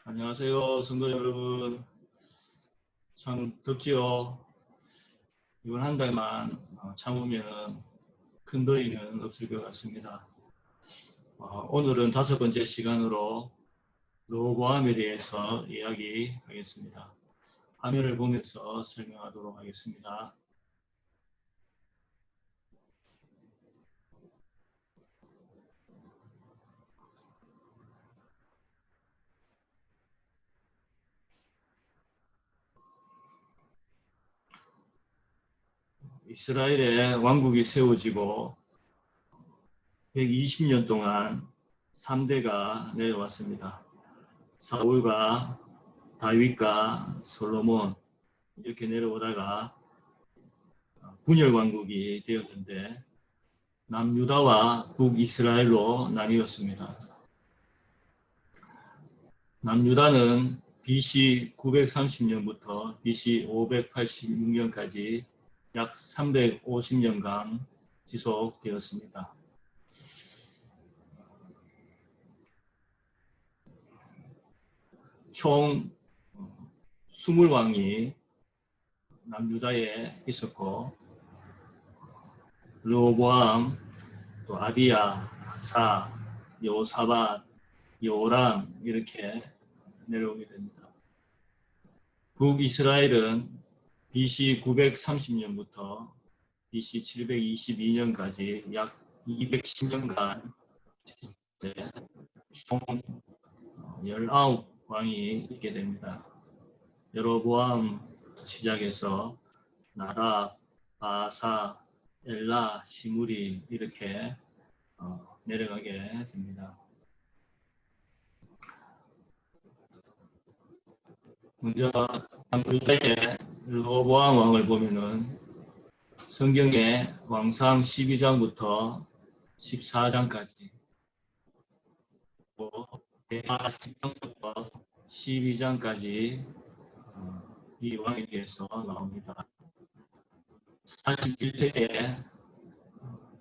안녕하세요, 성도 여러분. 참 덥지요. 이번 한 달만 참으면 큰 더위는 없을 것 같습니다. 오늘은 5번째 시간으로 로보암에 대해서 이야기하겠습니다. 화면을 보면서 설명하도록 하겠습니다. 이스라엘의 왕국이 세워지고 120년 동안 3대가 내려왔습니다. 사울과 다윗과 솔로몬 이렇게 내려오다가 분열 왕국이 되었는데 남유다와 북이스라엘로 나뉘었습니다. 남유다는 BC 930년부터 BC 586년까지 약 350년간 지속되었습니다. 총 20왕이 남유다에 있었고 르호보암, 또 아비야, 아사, 여호사밧, 여호람 이렇게 내려오게 됩니다. 북이스라엘은 BC 930년부터 BC 722년까지 약 210년간 총 19왕이 있게 됩니다. 여로보암 시작해서 나답, 바사, 엘라, 시므리 이렇게 내려가게 됩니다. 먼저 남유다의 르호보암 왕을 보면은 성경의 왕상 12장부터 14장까지 대하 10장부터 12장까지 이 왕에 대해서 나옵니다. 41세에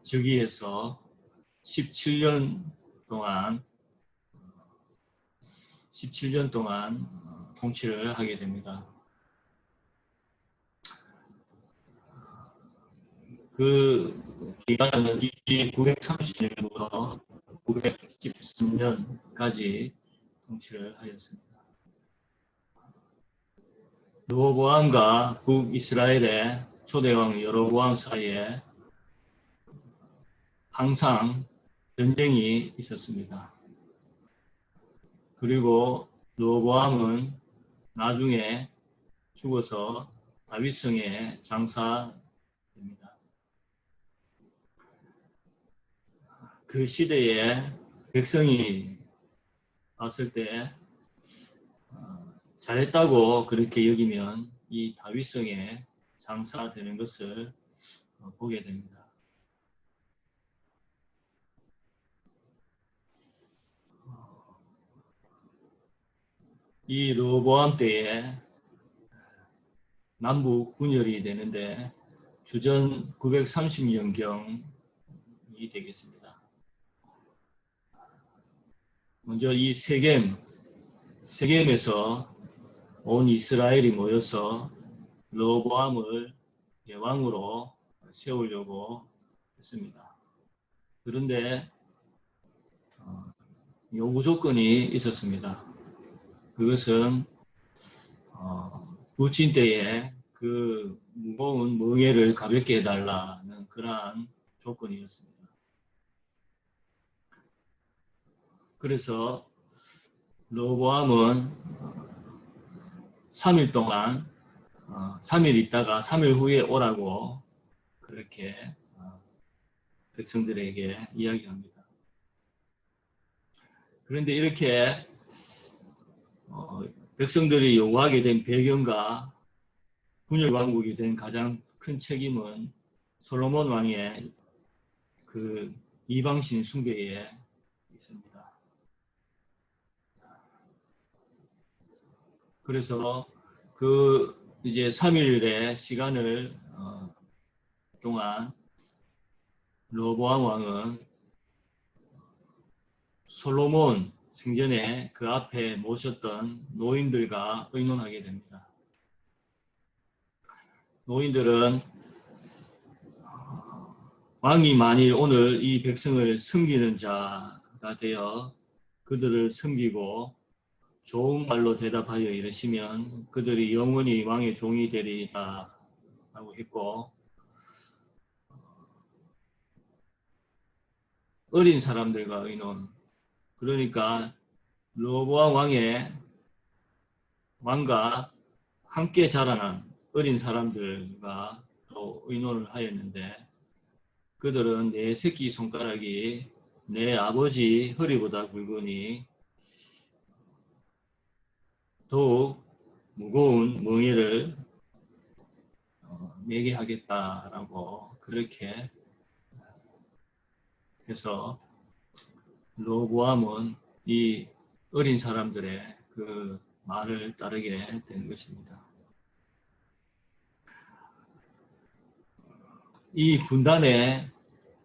즉위해서 17년 동안 통치를 하게 됩니다. 그 기간은 BC 930년부터 913년까지 통치를 하였습니다. 르호보암과 북이스라엘의 초대왕 여로보암 사이에 항상 전쟁이 있었습니다. 그리고 르호보암은 나중에 죽어서 다윗성에 장사됩니다. 그 시대에 백성이 봤을 때 잘했다고 그렇게 여기면 이 다윗성에 장사되는 것을 보게 됩니다. 이 르호보암 때에 남북 분열이 되는데 주전 930년경이 되겠습니다. 먼저 이 세겜에서 온 이스라엘이 모여서 르호보암을 왕으로 세우려고 했습니다. 그런데 요구 조건이 있었습니다. 그것은 부친 때에 그 무거운 멍에를 가볍게 해달라는 그러한 조건이었습니다. 그래서 르호보암은 3일 동안 3일 있다가 3일 후에 오라고 그렇게 백성들에게 이야기합니다. 그런데 이렇게 백성들이 요구하게 된 배경과 분열 왕국이 된 가장 큰 책임은 솔로몬 왕의 그 이방신 숭배에 있습니다. 그래서 그 이제 3일의 시간을 동안 르호보암 왕은 솔로몬 생전에 그 앞에 모셨던 노인들과 의논하게 됩니다. 노인들은 왕이 만일 오늘 이 백성을 섬기는 자가 되어 그들을 섬기고 좋은 말로 대답하여 이르시면 그들이 영원히 왕의 종이 되리라 라고 했고, 어린 사람들과 의논, 그러니까 르호보암 왕과 함께 자라난 어린 사람들과 또 의논을 하였는데, 그들은 내 새끼 손가락이 내 아버지 허리보다 굵으니 더욱 무거운 멍에를 매게 하겠다라고 그렇게 해서 르호보암은 이 어린 사람들의 그 말을 따르게 된 것입니다. 이 분단이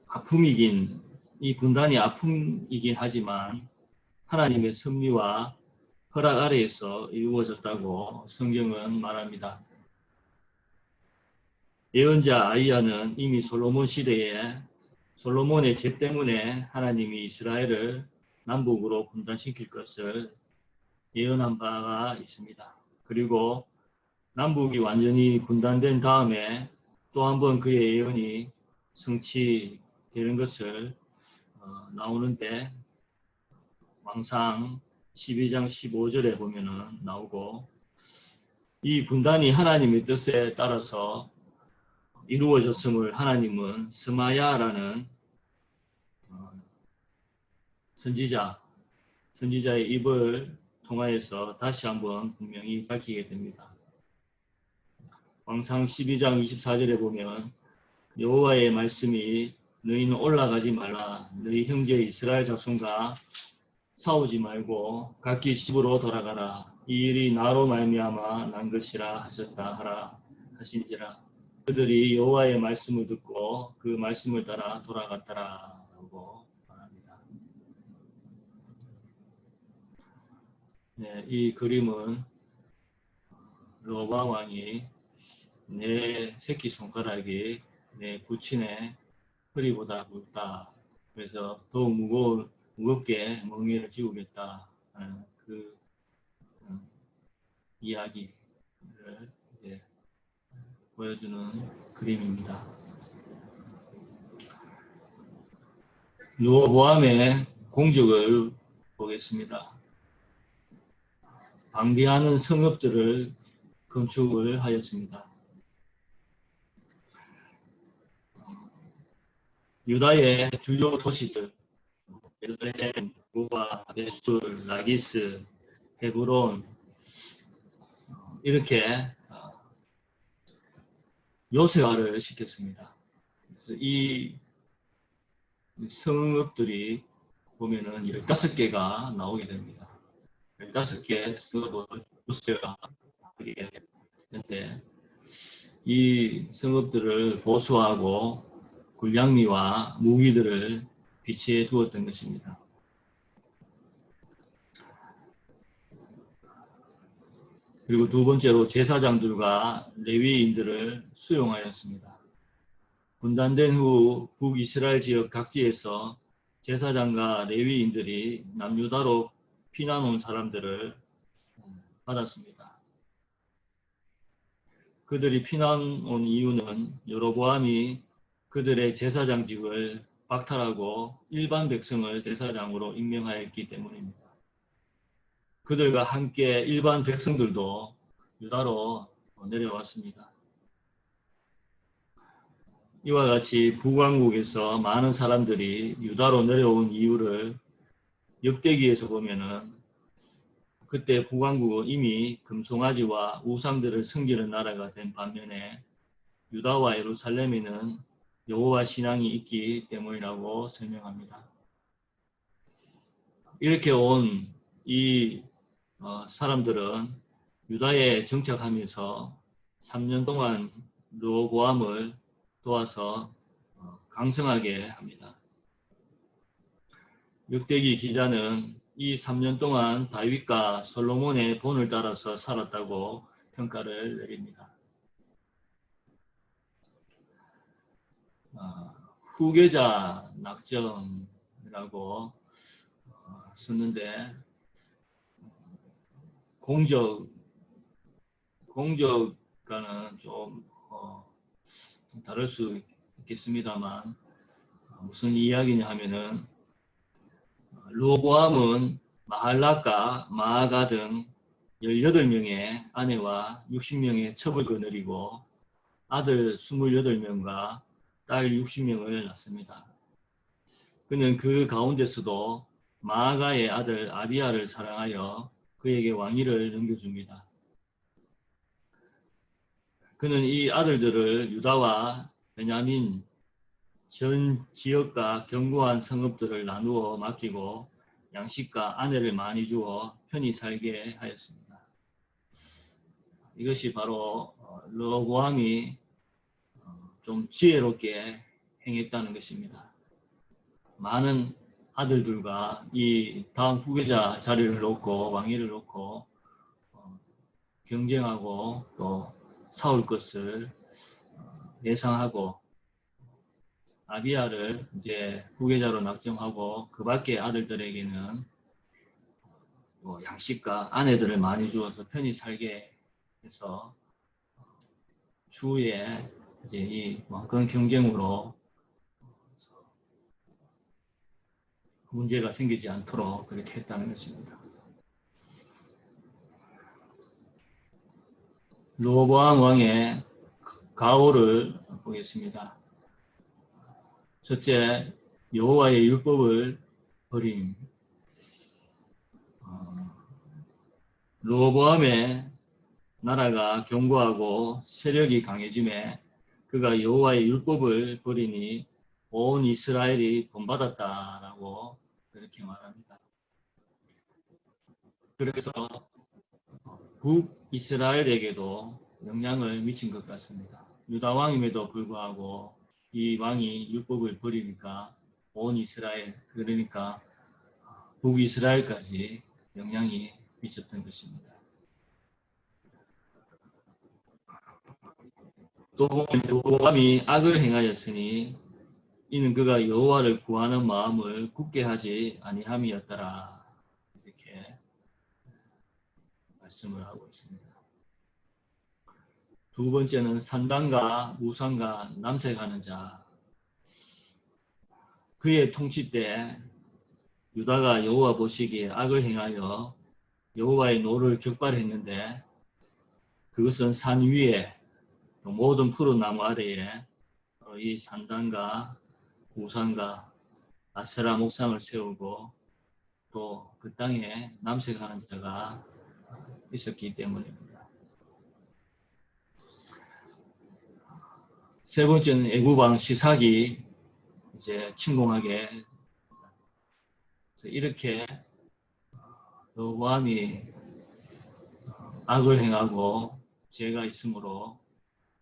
아픔이긴 하지만 하나님의 섭리와 허락 아래에서 이루어졌다고 성경은 말합니다. 예언자 아이야는 이미 솔로몬 시대에 솔로몬의 죄 때문에 하나님이 이스라엘을 남북으로 분단시킬 것을 예언한 바가 있습니다. 그리고 남북이 완전히 분단된 다음에 또 한 번 그의 예언이 성취되는 것을 나오는데, 왕상 12장 15절에 보면은 나오고, 이 분단이 하나님의 뜻에 따라서 이루어졌음을 하나님은 스마야라는 선지자의 입을 통하여서 다시 한번 분명히 밝히게 됩니다. 왕상 12장 24절에 보면 여호와의 말씀이 너희는 올라가지 말라, 너희 형제 이스라엘 자손과 싸우지 말고 각기 집으로 돌아가라, 이 일이 나로 말미암아 난 것이라 하셨다 하라 하신지라. 그들이 여호와의 말씀을 듣고 그 말씀을 따라 돌아갔더라 라고 말합니다. 네, 이 그림은 르호보암 왕이 내 새끼 손가락이 내 부친의 허리보다 굵다, 그래서 더욱 무겁게 멍에를 지우겠다 하는 그 이야기를 이제 보여주는 그림입니다. 르호보암의 공적을 보겠습니다. 방비하는 성읍들을 건축을 하였습니다. 유다의 주요 도시들, 베들레헴, 구바, 베술, 라기스, 헤브론, 이렇게 요새화를 시켰습니다. 그래서 이 성읍들이 보면은 15개가 나오게 됩니다. 15개 성읍을 요새화하게 되는데, 이 성읍들을 보수하고 군량미와 무기들을 비치해 두었던 것입니다. 그리고 두 번째로 제사장들과 레위인들을 수용하였습니다. 분단된 후 북이스라엘 지역 각지에서 제사장과 레위인들이 남유다로 피난 온 사람들을 받았습니다. 그들이 피난 온 이유는 여로보암이 그들의 제사장직을 박탈하고 일반 백성을 제사장으로 임명하였기 때문입니다. 그들과 함께 일반 백성들도 유다로 내려왔습니다. 이와 같이 북왕국에서 많은 사람들이 유다로 내려온 이유를 역대기에서 보면은, 그때 북왕국은 이미 금송아지와 우상들을 섬기는 나라가 된 반면에 유다와 예루살렘에는 여호와 신앙이 있기 때문이라고 설명합니다. 이렇게 온 이 사람들은 유다에 정착하면서 3년 동안 르호보암을 도와서 강성하게 합니다. 역대기 기자는 이 3년 동안 다윗과 솔로몬의 본을 따라서 살았다고 평가를 내립니다. 후계자 낙점이라고 썼는데 공적과는 좀 다를 수 있겠습니다만 무슨 이야기냐 하면은 르호보암은 마할락과 마아가 등 18명의 아내와 60명의 첩을 거느리고 아들 28명과 딸 60명을 낳습니다. 그는 그 가운데서도 마아가의 아들 아비야를 사랑하여 그에게 왕위를 넘겨줍니다. 그는 이 아들들을 유다와 베냐민 전 지역과 견고한 성읍들을 나누어 맡기고 양식과 아내를 많이 주어 편히 살게 하였습니다. 이것이 바로 르호보암이 좀 지혜롭게 행했다는 것입니다. 많은 아들들과 이 다음 후계자 자리를 놓고 왕위를 놓고 경쟁하고 또 싸울 것을 예상하고 아비야를 이제 후계자로 낙점하고 그 밖의 아들들에게는 양식과 아내들을 많이 주어서 편히 살게 해서 추후에 이제 이 왕권 경쟁으로 문제가 생기지 않도록 그렇게 했다는 것입니다. 르호보암 왕의 가호를 보겠습니다. 첫째, 여호와의 율법을 버림. 르호보암의 나라가 견고하고 세력이 강해짐에 그가 여호와의 율법을 버리니 온 이스라엘이 본받았다라고 그렇게 말합니다. 그래서 북이스라엘에게도 영향을 미친 것 같습니다. 유다 왕임에도 불구하고 이 왕이 율법을 버리니까 온 이스라엘, 그러니까 북이스라엘까지 영향이 미쳤던 것입니다. 또 르호보암이 악을 행하였으니 이는 그가 여호와를 구하는 마음을 굳게 하지 아니함이었더라. 이렇게 말씀을 하고 있습니다. 두 번째는 산당과 우상과 남색하는 자. 그의 통치 때 유다가 여호와 보시기에 악을 행하여 여호와의 노를 격발했는데 그것은 산 위에 모든 푸른 나무 아래에 이 산당과 우상과 아세라 목상을 세우고 또 그 땅에 남색하는 자가 있었기 때문입니다. 세 번째는 애굽왕 시삭이 이제 침공하게 이렇게 르호보암이 악을 행하고 죄가 있으므로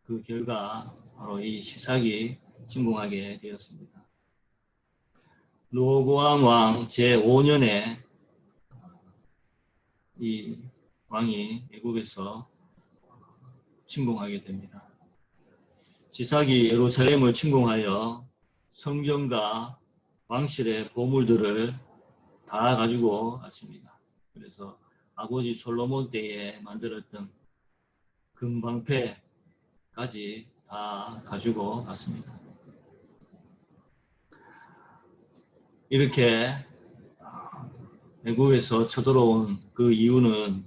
그 결과 바로 이 시삭이 침공하게 되었습니다. 르호보암 왕 제5년에 이 왕이 애굽에서 침공하게 됩니다. 시삭이 예루살렘을 침공하여 성전과 왕실의 보물들을 다 가지고 왔습니다. 그래서 아버지 솔로몬 때에 만들었던 금방패까지 다 가지고 왔습니다. 이렇게 애굽에서 쳐들어온 그 이유는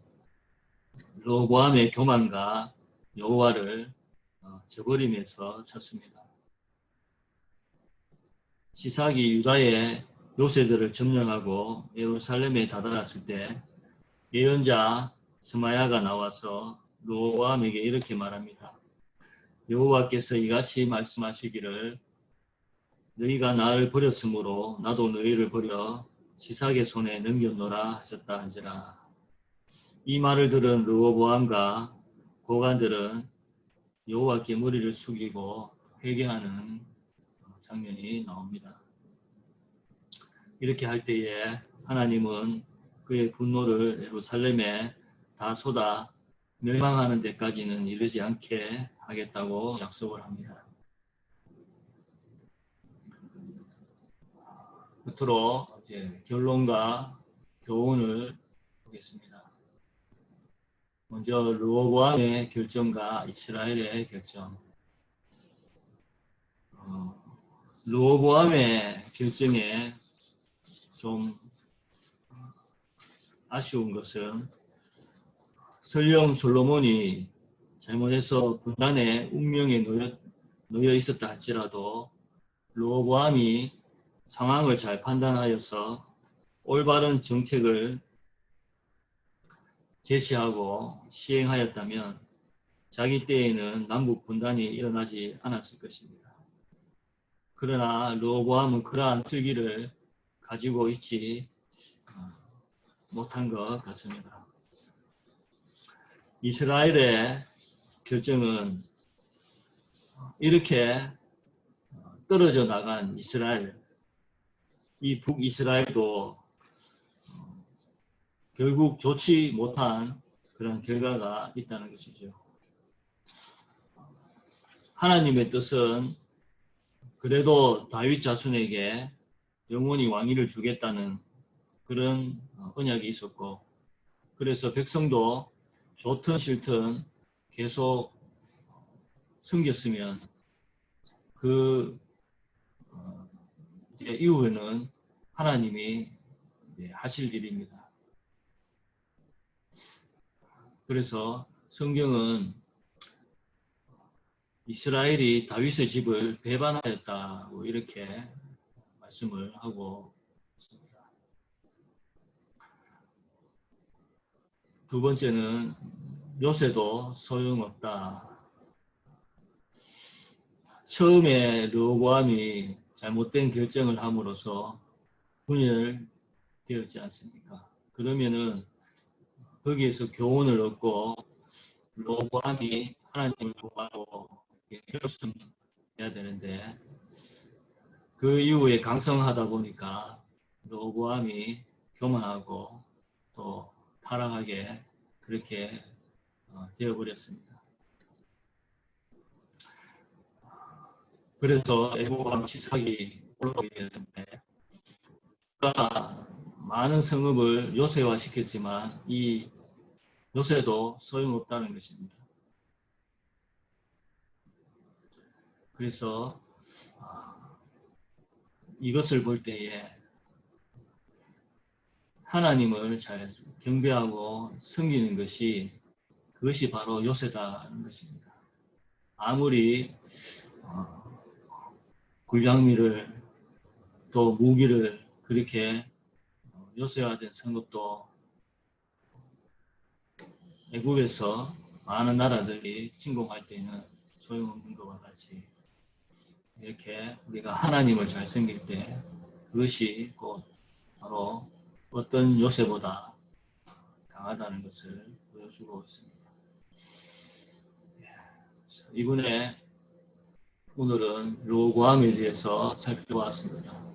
르호보암의 교만과 여호와를 저버림에서 쳤습니다. 시삭이 유다의 요새들을 점령하고 예루살렘에 다다랐을 때 예언자 스마야가 나와서 르호보암에게 이렇게 말합니다. 여호와께서 이같이 말씀하시기를 너희가 나를 버렸으므로 나도 너희를 버려 시삭의 손에 넘겨놓으라 하셨다 한지라. 이 말을 들은 르호보암과 고관들은 여호와께 머리를 숙이고 회개하는 장면이 나옵니다. 이렇게 할 때에 하나님은 그의 분노를 예루살렘에 다 쏟아 멸망하는 데까지는 이르지 않게 하겠다고 약속을 합니다. 끝으로 이제 결론과 교훈을 보겠습니다. 먼저 르호보암의 결정과 이스라엘의 결정. 르호보암의 결정에 좀 아쉬운 것은 설령 솔로몬이 잘못해서 분단의 운명에 놓여 있었다 할지라도 르호보암이 상황을 잘 판단하여서 올바른 정책을 제시하고 시행하였다면 자기 때에는 남북 분단이 일어나지 않았을 것입니다. 그러나 르호보암은 그러한 특기를 가지고 있지 못한 것 같습니다. 이스라엘의 결정은 이렇게 떨어져 나간 이스라엘, 이 북이스라엘도 결국 좋지 못한 그런 결과가 있다는 것이죠. 하나님의 뜻은 그래도 다윗 자손에게 영원히 왕위를 주겠다는 그런 언약이 있었고, 그래서 백성도 좋든 싫든 계속 섬겼으면 그 이후에는 하나님이 하실 일입니다. 그래서 성경은 이스라엘이 다윗의 집을 배반하였다고 이렇게 말씀을 하고 있습니다. 두 번째는 요새도 소용없다. 처음에 르호보암이 잘못된 결정을 함으로써 분열되었지 않습니까? 그러면은 거기에서 교훈을 얻고 르호보암이 하나님을 구하고 결심해야 되는데 그 이후에 강성하다 보니까 르호보암이 교만하고 또 타락하게 그렇게 되어버렸습니다. 그래서 애국왕 시삭이 올라오게 되는데 그가 많은 성읍을 요새화시켰지만 이 요새도 소용없다는 것입니다. 그래서 이것을 볼 때에 하나님을 잘 경배하고 섬기는 것이 그것이 바로 요새다는 것입니다. 아무리 굴량미를 또 무기를 그렇게 요새화된 성읍도 애국에서 많은 나라들이 침공할 때는 소용없는 것과 같이 이렇게 우리가 하나님을 잘 섬길 때 그것이 곧 바로 어떤 요새보다 강하다는 것을 보여주고 있습니다. 이번에 오늘은 르호보암에 대해서 살펴보았습니다.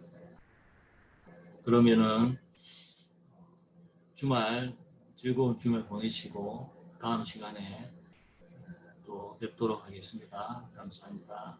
그러면은 즐거운 주말 보내시고 다음 시간에 또 뵙도록 하겠습니다. 감사합니다.